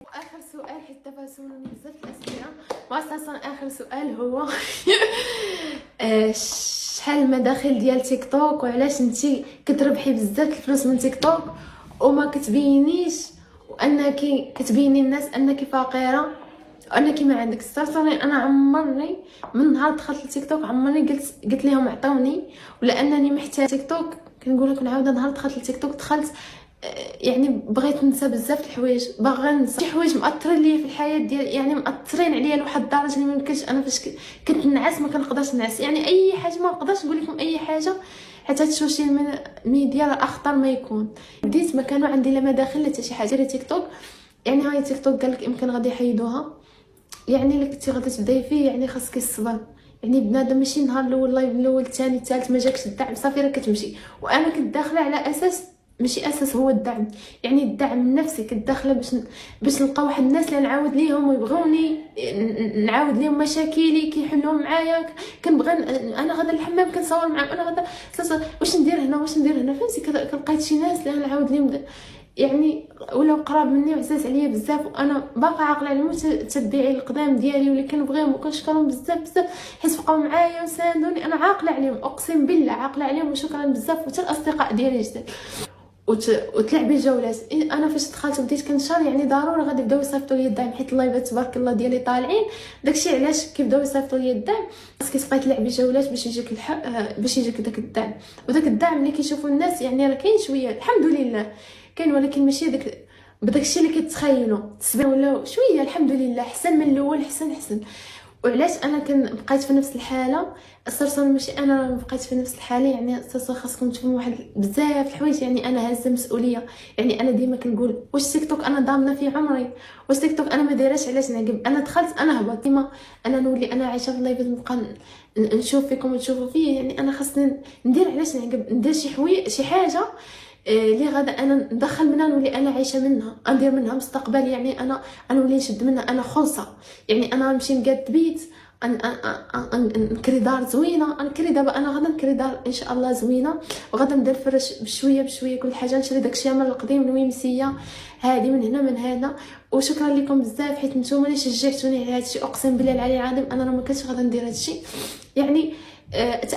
واخر سؤال حيت دابا سولوني بزاف الاسئله، واساسا اخر سؤال هو شحال المداخل ديال تيك توك، وعلاش انتي كتربحي بزاف الفلوس من تيك توك وما كتبينيش، وانك كتبيني الناس انك فقيره وانك ما عندك. صراحه انا عمرني من نهار دخلت لتيك توك عمرني قلت لهم عطوني، ولا انني محتاج تيك توك. كنقول لك نعاود، نهار دخلت لتيك توك دخلت يعني بغيت ننسى بزاف الحوايج، باغا ننسى شي حوايج مأثرين ليا في الحياه ديالي، يعني مأثرين عليا لواحد الدرجه اللي ميمكنش. انا فاش كنت نعس ما كنقدرش نعس، يعني اي حاجه ما نقدرش نقول لكم اي حاجه، حتى السوشيال ميديا راه اخطر ما يكون. بديت ما كانوا عندي لا مداخل لا حتى شي حاجه. تيك توك يعني هاي تيك توك قال لك يمكن غادي يحيدوها، يعني الا كنتي غادي تبداي فيه يعني خاصك الصبر. يعني بنادم ماشي نهار الاول لايف الاول الثاني الثالث ما جاكش الدعم صافي راه كتمشي. وانا كنت داخله على اساس ماشي اساس هو الدعم، يعني الدعم النفسي. كنت داخله باش نلقى واحد الناس اللي نعاود ليهم ويبغوني، نعاود ليهم مشاكلي كيحلوهم معايا. كنبغي انا غادا للحمام كنصور معاهم، انا غادا واش ندير هنا واش ندير هنا، فهمتي. كلقيت شي ناس اللي نعاود ليهم يعني ولاو قراب مني وعزاز عليا بزاف، وانا باقا عاقله على المتتبعين القدام ديالي واللي كنبغيهم وكنشكرهم بزاف بزاف حيت بقاو معايا وساندوني. انا عاقله عليهم اقسم بالله، عاقله عليهم وشكرا بزاف. وحتى الاصدقاء ديالي جداد وتلعبي جولات. انا فاش دخلت وبديت كنشر يعني ضروري غادي يبداو يصيفطوا لي الدعم، حيت اللايفات تبارك الله ديالي طالعين. داكشي علاش كيبداو يصيفطوا لي الدعم، خاصك تبقاي تلعبي جولات باش يجيك باش يجيك داك الدعم. وداك الدعم اللي كيشوفوا الناس يعني راه كاين شويه الحمد لله كاين، ولكن ماشي بداك الشيء اللي كتخيلوا تسبح ولا شويه. الحمد لله احسن من الاول، احسن. وعلاش انا بقيت في نفس الحاله. صرت ماشي انا بقيت في نفس الحاله، يعني خاصكم تفهموا واحد بزاف الحوايج. يعني انا هازه مسؤوليه، يعني انا ديما كنقول واش تيك توك انا ضامنه في عمري، واش تيك توك انا ما دايراش علاش نعقب. انا دخلت انا هبط ديما، انا نولي انا عايشه في اللايف نبقى نشوف فيكم وتشوفوا فيا. يعني انا خاصني ندير علاش نعقب، ندير شي حوايج شي حاجه اللي غادا انا ندخل منها نولي انا عايشه منها، ندير منها مستقبل. يعني انا نولي نشد منها انا خلصه. يعني انا نمشي نقاد بيت نكري دار زوينه، نكري دابا انا غادا نكري دار ان شاء الله زوينه، وغادا نبدا نفرش بشويه كل حاجه، نشري داكشي من القديم الويمسيه هادي من هنا من هذا. وشكرا لكم بزاف حيت نتوما اللي شجعتوني على هادشي. اقسم بالله العلي العظيم انا راه ما كنتش غادا ندير هادشي. يعني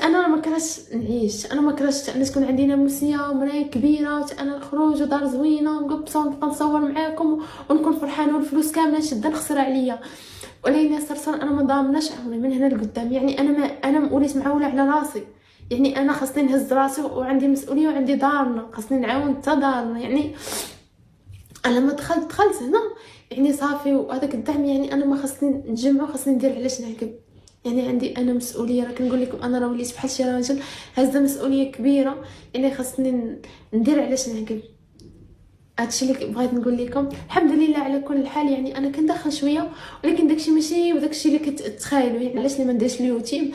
انا ما كرهتش نعيش، انا ما كرهتش انا تكون عندي ناموسيه ومرايه كبيره، انا الخروج ودار زوينه ونقبصه ونبقى نصور معاكم ونكون فرحانه والفلوس كامله نشدها نخسر عليا. ولكن صراحه انا ما ضامناش عمري من هنا لقدام. يعني انا وليت معوله على راسي، يعني انا خاصني نهز راسي وعندي مسؤوليه وعندي دارنا، خاصني نعاون حتى دارنا. يعني انا لما دخلت هنا يعني صافي وهذاك الدعم، يعني انا ما خاصني نجمعو، خاصني ندير علاش نعقب. يعني عندي انا مسؤوليه، راه كنقول لكم انا راه وليت بحال شي راجل هازه مسؤوليه كبيره، يعني خاصني ندير علاش نعقب. هادشي اللي بغيت نقول لكم. الحمد لله على كل حال. يعني انا كندخل شويه، ولكن داكشي ماشي وداكشي اللي كتخيلوا. يعني علاش ما نديرش اليوتيوب،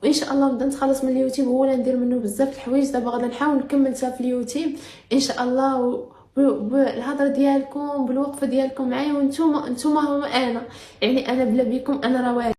وان شاء الله نبدا نتخلص من اليوتيوب هو اللي ندير منه بزاف الحوايج. دابا غادا نحاول نكمل حتى في اليوتيوب ان شاء الله، بالهضره ديالكم بالوقفه ديالكم معايا، وانتوما هما انا. يعني انا بلا بيكم انا راه